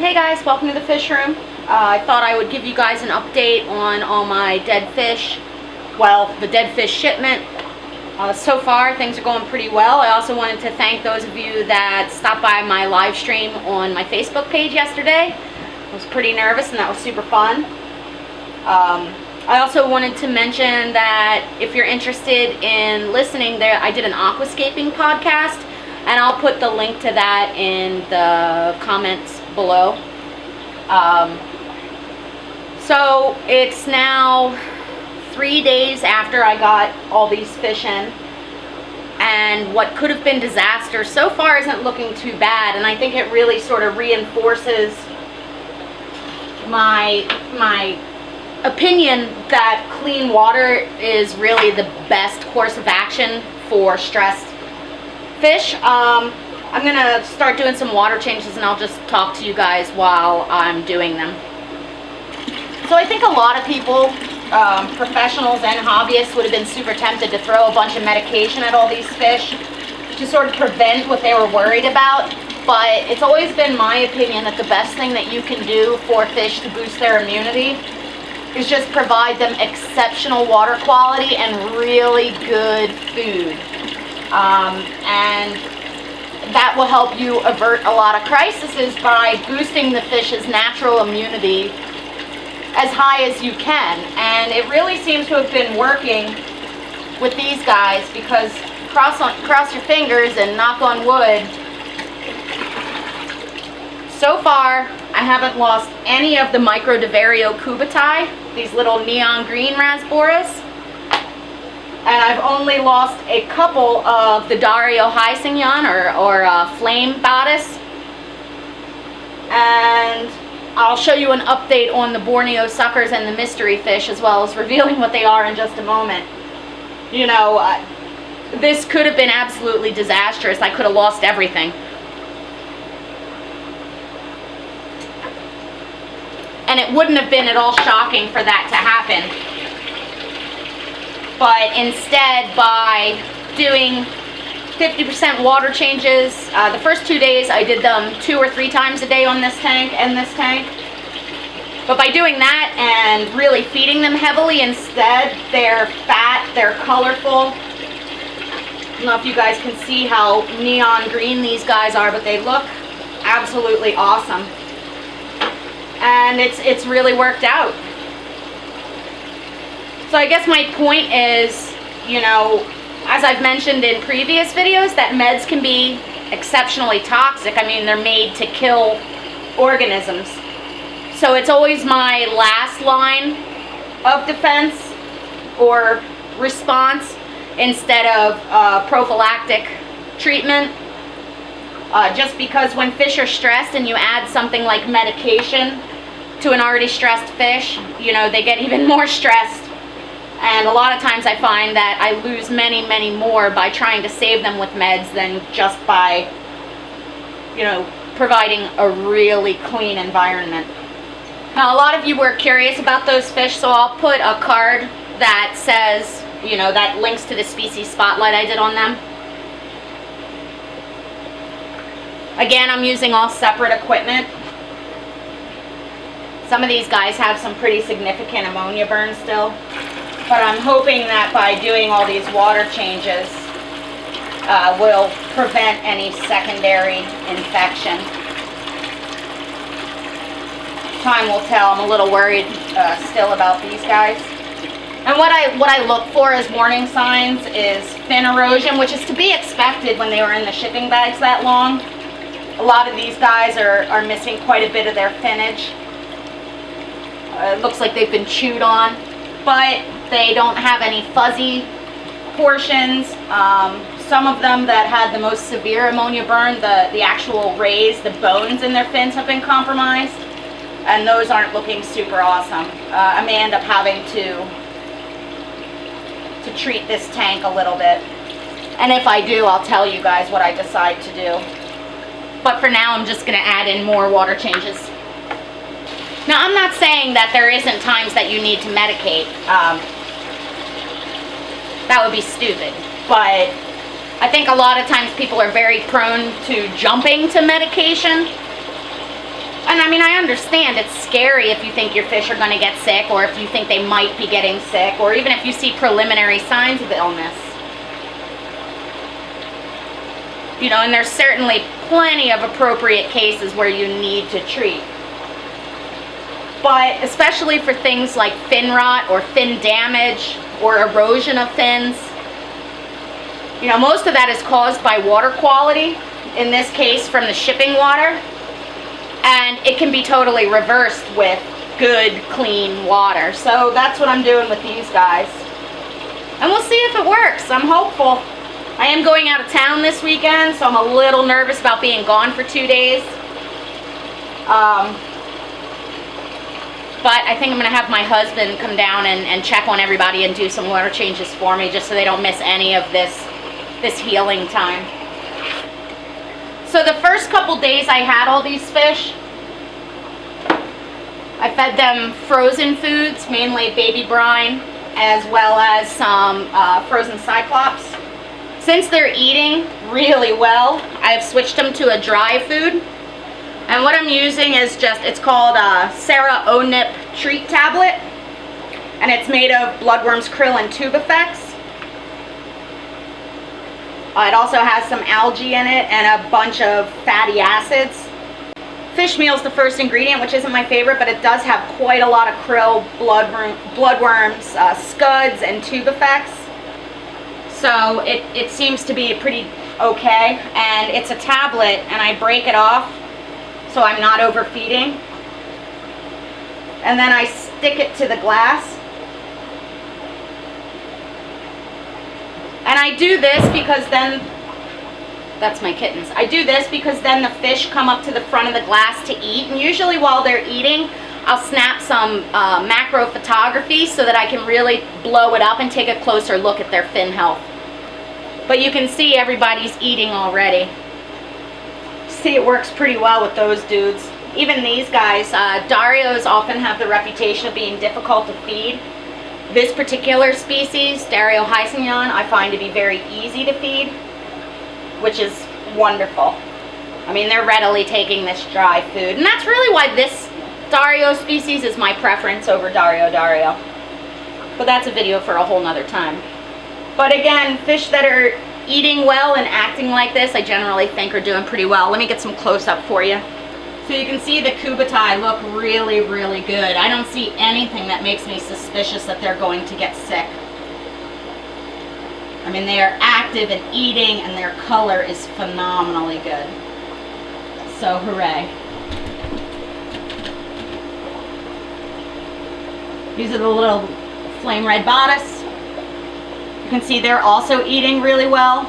Hey guys, welcome to the fish room. I thought I would give you guys an update on all my dead fish. Well, the dead fish shipment. So far, things are going pretty well. I also wanted to thank those of you that stopped by my live stream on my Facebook page yesterday. I was pretty nervous and that was super fun. I also wanted to mention that if you're interested in listening, there I did an aquascaping podcast, and I'll put the link to that in the comments below. So it's now 3 days after I got all these fish in, and what could have been disaster so far isn't looking too bad, and I think it really sort of reinforces my opinion that clean water is really the best course of action for stressed fish. I'm gonna start doing some water changes, and I'll just talk to you guys while I'm doing them. So I think a lot of people, professionals and hobbyists, would have been super tempted to throw a bunch of medication at all these fish to sort of prevent what they were worried about. But it's always been my opinion that the best thing that you can do for fish to boost their immunity is just provide them exceptional water quality and really good food. And that will help you avert a lot of crises by boosting the fish's natural immunity as high as you can. And it really seems to have been working with these guys, because cross your fingers and knock on wood, so far I haven't lost any of the Microdevario kubotai, these little neon green rasboras. And I've only lost a couple of the Dario hysginon or flame bodice. And I'll show you an update on the Borneo suckers and the mystery fish, as well as revealing what they are in just a moment. You know, this could have been absolutely disastrous. I could have lost everything. And it wouldn't have been at all shocking for that to happen. But instead, by doing 50% water changes, the first 2 days I did them 2 or 3 times a day on this tank and this tank. But by doing that and really feeding them heavily instead, they're fat, they're colorful. I don't know if you guys can see how neon green these guys are, but they look absolutely awesome. And it's really worked out. So I guess my point is, you know, as I've mentioned in previous videos, that meds can be exceptionally toxic. I mean, they're made to kill organisms. So it's always my last line of defense or response instead of prophylactic treatment. Just because when fish are stressed and you add something like medication to an already stressed fish, you know, they get even more stressed. And a lot of times I find that I lose many, many more by trying to save them with meds than just by, you know, providing a really clean environment. Now, a lot of you were curious about those fish, so I'll put a card that says, you know, that links to the species spotlight I did on them. Again, I'm using all separate equipment. Some of these guys have some pretty significant ammonia burns still. But I'm hoping that by doing all these water changes will prevent any secondary infection. Time will tell. I'm a little worried still about these guys. And what I look for as warning signs is fin erosion, which is to be expected when they were in the shipping bags that long. A lot of these guys are missing quite a bit of their finnage. It looks like they've been chewed on, but they don't have any fuzzy portions. Some of them that had the most severe ammonia burn, the actual rays, the bones in their fins have been compromised, and those aren't looking super awesome. I may end up having to treat this tank a little bit, and if I do, I'll tell you guys what I decide to do. But for now, I'm just going to add in more water changes. Now, I'm not saying that there isn't times that you need to medicate. That would be stupid. But I think a lot of times people are very prone to jumping to medication. And I mean, understand it's scary if you think your fish are going to get sick, or if you think they might be getting sick, or even if you see preliminary signs of illness. You know, and there's certainly plenty of appropriate cases where you need to treat. But especially for things like fin rot or fin damage or erosion of fins, you know, most of that is caused by water quality, in this case from the shipping water, and it can be totally reversed with good, clean water. So that's what I'm doing with these guys. And we'll see if it works. I'm hopeful. I am going out of town this weekend, so I'm a little nervous about being gone for 2 days. But I think I'm going to have my husband come down and check on everybody and do some water changes for me, just so they don't miss any of this healing time. So the first couple days I had all these fish, I fed them frozen foods, mainly baby brine, as well as some frozen cyclops. Since they're eating really well, I've switched them to a dry food. And what I'm using is it's called Sarah O-Nip Treat Tablet. And it's made of bloodworms, krill, and tubifex. It also has some algae in it and a bunch of fatty acids. Fish meal is the first ingredient, which isn't my favorite, but it does have quite a lot of krill, bloodworms, scuds, and tubifex. So it seems to be pretty okay. And it's a tablet, and I break it off so I'm not overfeeding. And then I stick it to the glass. And I do this because then, that's my kittens. I do this because then the fish come up to the front of the glass to eat. And usually while they're eating, I'll snap some macro photography so that I can really blow it up and take a closer look at their fin health. But you can see everybody's eating already. See, it works pretty well with those dudes. Even these guys, Darios often have the reputation of being difficult to feed. This particular species, Dario hysginon, I find to be very easy to feed, which is wonderful. I mean, they're readily taking this dry food. And that's really why this Dario species is my preference over Dario. But that's a video for a whole nother time. But again, fish that are eating well and acting like this, I generally think are doing pretty well. Let me get some close-up for you. So you can see the kubotai look really, really good. I don't see anything that makes me suspicious that they're going to get sick. I mean, they are active and eating, and their color is phenomenally good. So hooray. These are the little flame red bodice. You can see they're also eating really well.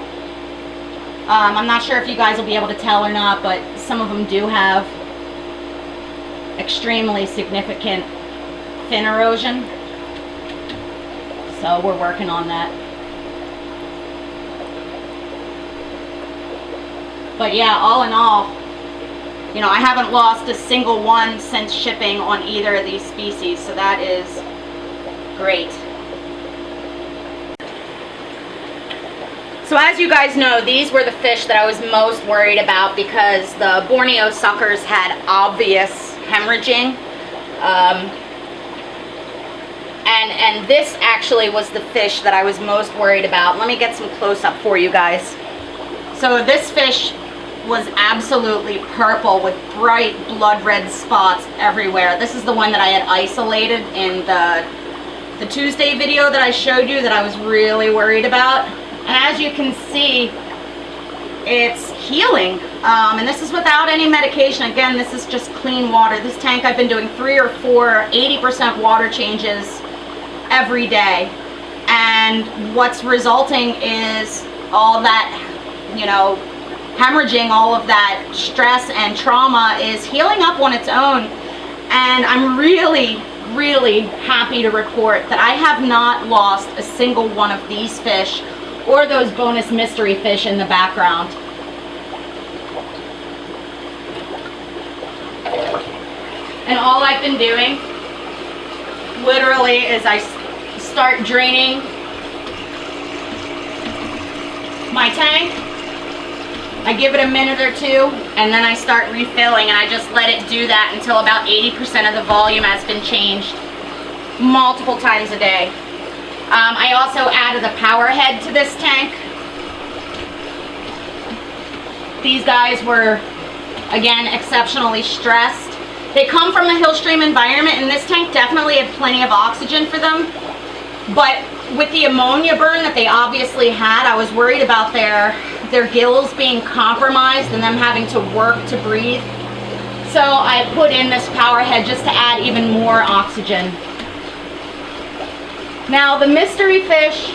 I'm not sure if you guys will be able to tell or not, but some of them do have extremely significant fin erosion. So we're working on that. But yeah, all in all, you know, I haven't lost a single one since shipping on either of these species, so that is great. So as you guys know, these were the fish that I was most worried about because the Borneo suckers had obvious hemorrhaging. And this actually was the fish that I was most worried about. Let me get some close-up for you guys. So this fish was absolutely purple with bright blood red spots everywhere. This is the one that I had isolated in the Tuesday video that I showed you that I was really worried about. And as you can see, it's healing. And this is without any medication. Again, this is just clean water. This tank, I've been doing 3 or 4 80% water changes every day. And what's resulting is all that, you know, hemorrhaging, all of that stress and trauma is healing up on its own. And I'm really, really happy to report that I have not lost a single one of these fish or those bonus mystery fish in the background. And all I've been doing literally is I start draining my tank, I give it a minute or two, and then I start refilling, and I just let it do that until about 80% of the volume has been changed multiple times a day. I also added a power head to this tank. These guys were, again, exceptionally stressed. They come from the hill stream environment, and this tank definitely had plenty of oxygen for them. But with the ammonia burn that they obviously had, I was worried about their gills being compromised and them having to work to breathe. So I put in this power head just to add even more oxygen. Now the mystery fish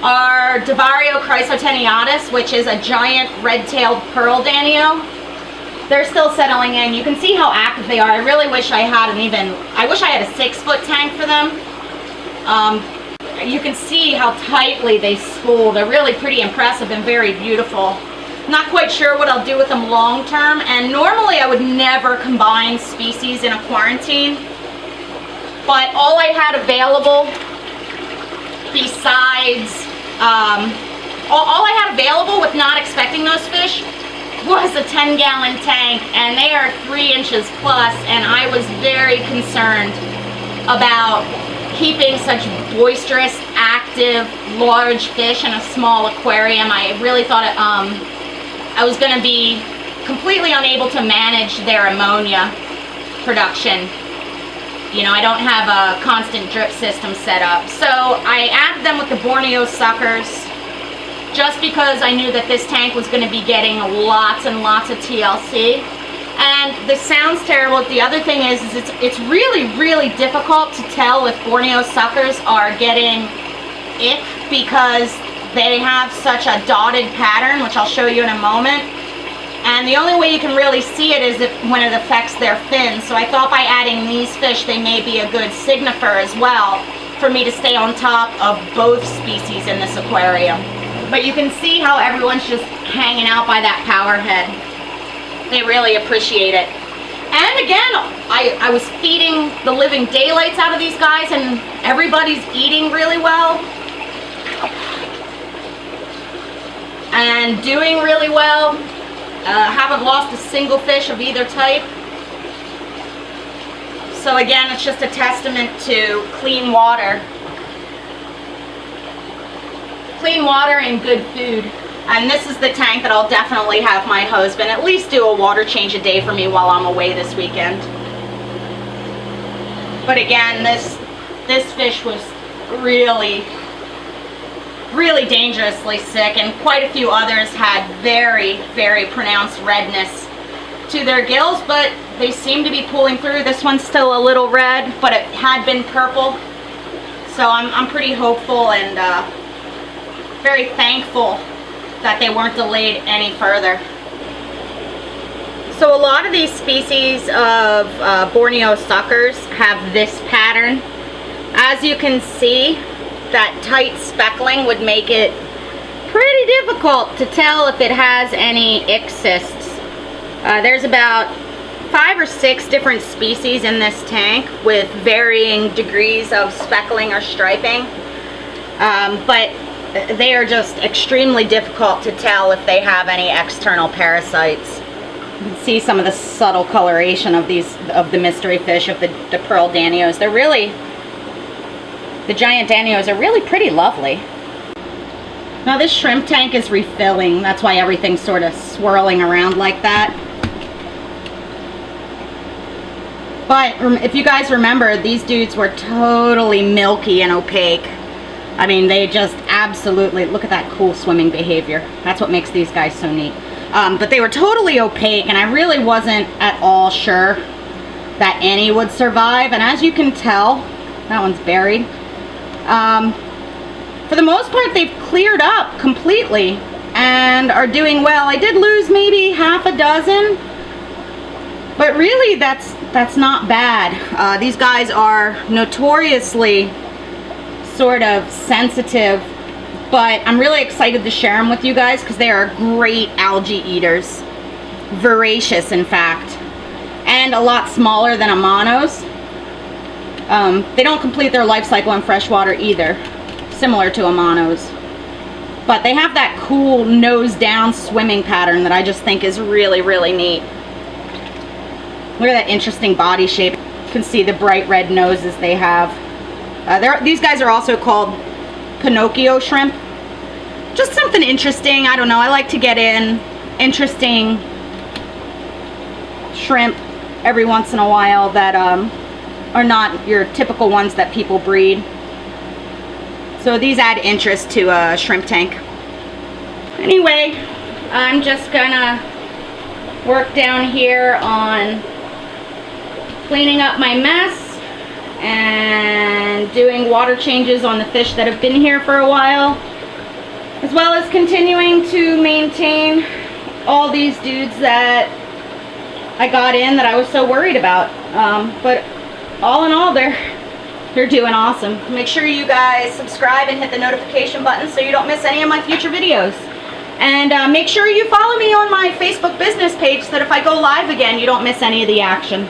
are Dario chrysotenatus, which is a giant red-tailed pearl danio. They're still settling in. You can see how active they are. I really wish I had I wish I had a 6-foot tank for them. You can see how tightly they school. They're really pretty impressive and very beautiful. Not quite sure what I'll do with them long term, and normally I would never combine species in a quarantine, but all I had available besides, all I had available with not expecting those fish was a 10-gallon tank, and they are 3 inches plus, and I was very concerned about keeping such boisterous, active, large fish in a small aquarium. I really thought I was going to be completely unable to manage their ammonia production. You know, I don't have a constant drip system set up. So I added them with the Borneo suckers just because I knew that this tank was going to be getting lots and lots of TLC. And this sounds terrible. The other thing is it's really, really difficult to tell if Borneo suckers are getting ick because they have such a dotted pattern, which I'll show you in a moment. And the only way you can really see it is when it affects their fins. So I thought by adding these fish, they may be a good signifier as well for me to stay on top of both species in this aquarium. But you can see how everyone's just hanging out by that power head. They really appreciate it. And again, I was feeding the living daylights out of these guys, and everybody's eating really well and doing really well. Haven't lost a single fish of either type. So again, it's just a testament to clean water. Clean water and good food. And this is the tank that I'll definitely have my husband at least do a water change a day for me while I'm away this weekend. But again, this fish was really, really dangerously sick, and quite a few others had very, very pronounced redness to their gills, but they seem to be pulling through. This one's still a little red, but it had been purple. So I'm pretty hopeful and very thankful that they weren't delayed any further. So a lot of these species of Borneo suckers have this pattern. As you can see, that tight speckling would make it pretty difficult to tell if it has any ick cysts. There's about 5 or 6 different species in this tank with varying degrees of speckling or striping, but they are just extremely difficult to tell if they have any external parasites. You can see some of the subtle coloration of the mystery fish, of the pearl danios. They're really, the giant danios are really pretty lovely. Now this shrimp tank is refilling. That's why everything's sort of swirling around like that. But if you guys remember, these dudes were totally milky and opaque. I mean, they just absolutely, look at that cool swimming behavior. That's what makes these guys so neat. But they were totally opaque, and I really wasn't at all sure that any would survive. And as you can tell, that one's buried. For the most part, they've cleared up completely and are doing well. I did lose maybe half a dozen, but really that's not bad. These guys are notoriously sort of sensitive, but I'm really excited to share them with you guys because they are great algae eaters. Voracious, in fact, and a lot smaller than Ammonos. They don't complete their life cycle in freshwater either, similar to Ammonos. But they have that cool nose down swimming pattern that I just think is really, really neat. Look at that interesting body shape. You can see the bright red noses they have. These guys are also called Pinocchio shrimp. Just something interesting. I don't know. I like to get in interesting shrimp every once in a while that are not your typical ones that people breed. So these add interest to a shrimp tank. Anyway, I'm just gonna work down here on cleaning up my mess and doing water changes on the fish that have been here for a while, as well as continuing to maintain all these dudes that I got in that I was so worried about. But all in all, they're doing awesome. Make sure you guys subscribe and hit the notification button so you don't miss any of my future videos. And make sure you follow me on my Facebook business page so that if I go live again, you don't miss any of the action.